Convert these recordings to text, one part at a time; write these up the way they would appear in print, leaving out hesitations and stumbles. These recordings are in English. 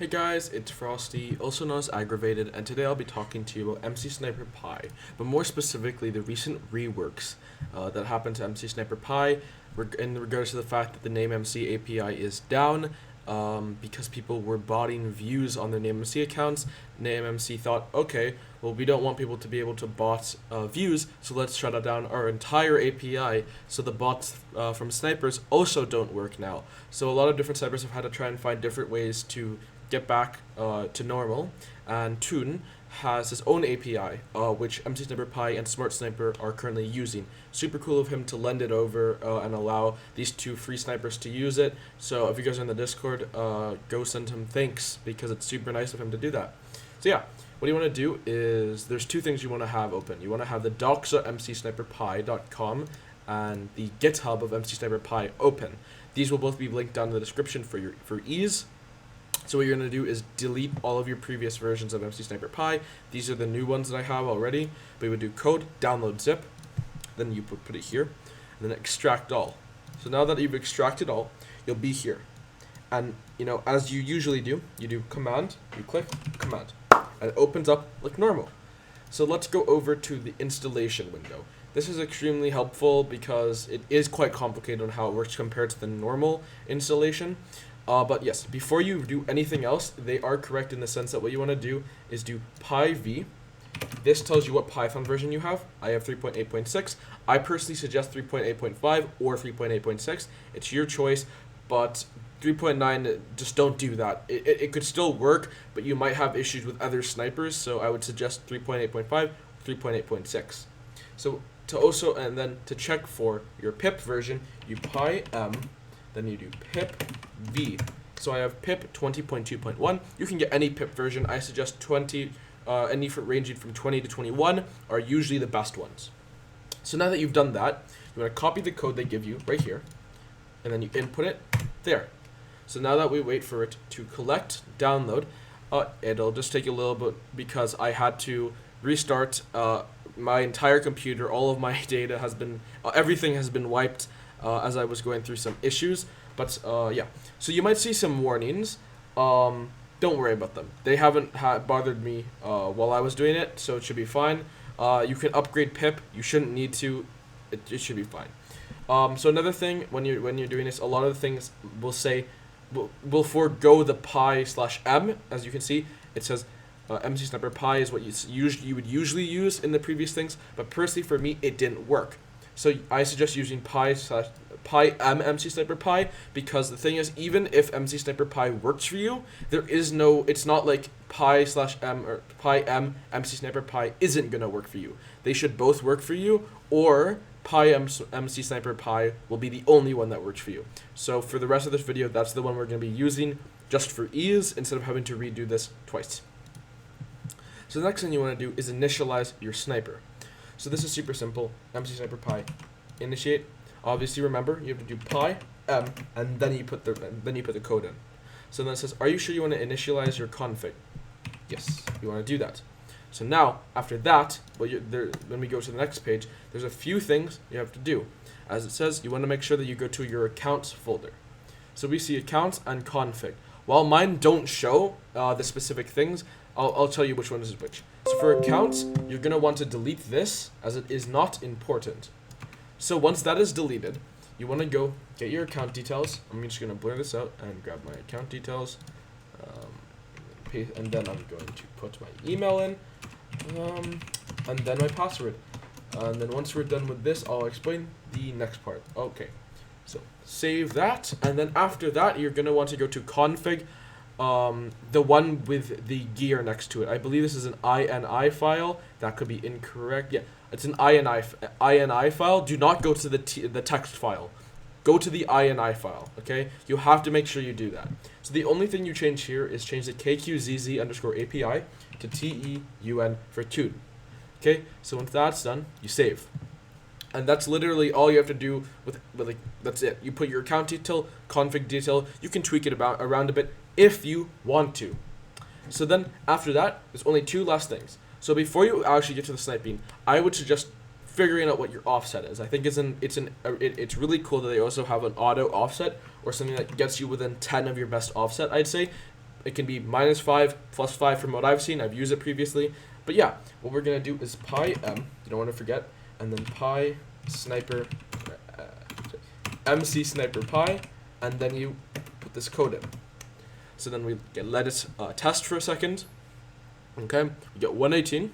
Hey guys, it's Frosty, also known as Aggravated, and today I'll be talking to you about MCsniperPY, but more specifically the recent reworks that happened to MCsniperPY in regards to the fact that the name MC API is down because people were botting views on their name MC accounts. Name MC thought, okay, well we don't want people to be able to bot views, so let's shut down our entire API so the bots from snipers also don't work now. So a lot of different snipers have had to try and find different ways to get back to normal, and teun has his own API, which MCsniperPY and SmartSniper are currently using. Super cool of him to lend it over and allow these two free snipers to use it. So if you guys are in the Discord, go send him thanks, because it's super nice of him to do that. So yeah, what you want to do is, there's two things you want to have open. You want to have the docs.mcsniperpy.com and the GitHub of MCsniperPY open. These will both be linked down in the description for ease. So what you're going to do is delete all of your previous versions of MCsniperPY. These are the new ones that I have already. But you would do code, download zip, then you put it here, and then extract all. So now that you've extracted all, you'll be here. And, you know, as you usually do, you do command, you click command, and it opens up like normal. So let's go over to the installation window. This is extremely helpful because it is quite complicated on how it works compared to the normal installation. But yes, before you do anything else, they are correct in the sense that what you want to do is do pyv. This tells you what Python version you have. I have 3.8.6. I personally suggest 3.8.5 or 3.8.6. It's your choice, but 3.9, just don't do that. It could still work, but you might have issues with other snipers, so I would suggest 3.8.5, 3.8.6. So and then to check for your pip version, you pym, then you do pip v. So I have pip 20.2.1. You can get any pip version. I suggest 20, any ranging from 20 to 21 are usually the best ones. So now that you've done that, you want to copy the code they give you right here, and then you input it there. So now that we wait for it to collect, download, it'll just take a little bit because I had to restart my entire computer. All of my data has been, everything has been wiped as I was going through some issues. But yeah, so you might see some warnings. Don't worry about them. They haven't bothered me while I was doing it, so it should be fine. You can upgrade pip. You shouldn't need to. It should be fine. So another thing, when you're doing this, a lot of the things will say will forego the pi/m. As you can see, it says MCsniperPY is what you would usually use in the previous things, but personally for me it didn't work. So I suggest using pym MCsniperPY, because the thing is, even if MCsniperPY works for you, there is no, it's not like pi/m or pym MCsniperPY isn't gonna work for you. They should both work for you, or MCsniperPY will be the only one that works for you. So for the rest of this video, that's the one we're gonna be using just for ease, instead of having to redo this twice. So the next thing you want to do is initialize your sniper. So this is super simple. MCsniperPY initiate. Obviously, remember you have to do pym, and then you put the code in. So then it says, are you sure you want to initialize your config? Yes, you want to do that. So now after that, when we go to the next page, there's a few things you have to do. As it says, you want to make sure that you go to your accounts folder. So we see accounts and config. While mine don't show the specific things, I'll tell you which one is which. So for accounts, you're going to want to delete this, as it is not important. So once that is deleted, you want to go get your account details. I'm just going to blur this out and grab my account details. And then I'm going to put my email in, and then my password. And then once we're done with this, I'll explain the next part. Okay, so save that, and then after that, you're going to want to go to config, the one with the gear next to it. I believe this is an INI file. That could be incorrect. Yeah, it's an INI file. Do not go to the text file. Go to the INI file, okay? You have to make sure you do that. So the only thing you change here is change the KQZZ_API to TEUN for teun. Okay, so once that's done, you save. And that's literally all you have to do with like, that's it. You put your account detail, config detail. You can tweak it around a bit if you want to. So then after that, there's only two last things. So before you actually get to the sniping, I would suggest figuring out what your offset is. I think it's really cool that they also have an auto offset, or something that gets you within 10 of your best offset, I'd say. It can be -5, +5 from what I've seen. I've used it previously. But yeah, what we're going to do is pi m, you don't want to forget, and then pi sniper, MCsniperPY, and then you put this code in. So then we let it test for a second. Okay, we get 118.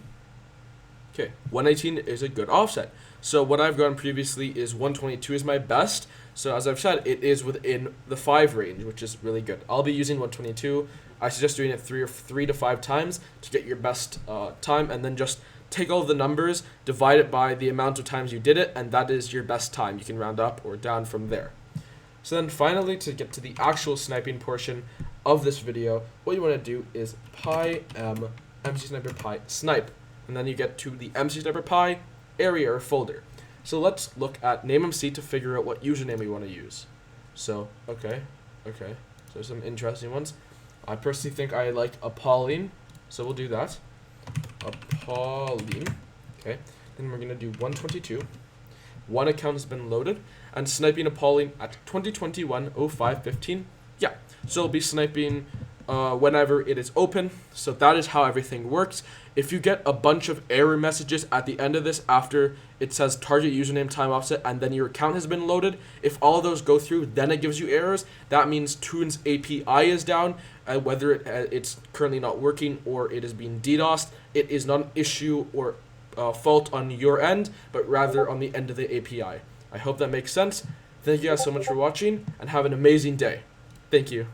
Okay, 118 is a good offset. So what I've gotten previously is 122 is my best. So as I've said, it is within the 5 range, which is really good. I'll be using 122. I suggest doing it 3 to 5 times to get your best time, and then just take all the numbers, divide it by the amount of times you did it, and that is your best time. You can round up or down from there. So then finally, to get to the actual sniping portion of this video, what you want to do is pi m MCsniperPY snipe, and then you get to the MCsniperPY area or folder. So let's look at nameMC to figure out what username we want to use. So, okay, so some interesting ones. I personally think I like appalling, so we'll do that. Appalling, okay. Then we're going to do 122. One account has been loaded, and sniping appalling at 2021-05-15. Yeah, so we'll be sniping whenever it is open. So that is how everything works. If you get a bunch of error messages at the end of this after it says target username time offset and then your account has been loaded, if all of those go through, then it gives you errors. That means teun's API is down, whether it's currently not working or it is being DDoSed. It is not an issue or fault on your end, but rather on the end of the API. I hope that makes sense. Thank you guys so much for watching, and have an amazing day. Thank you.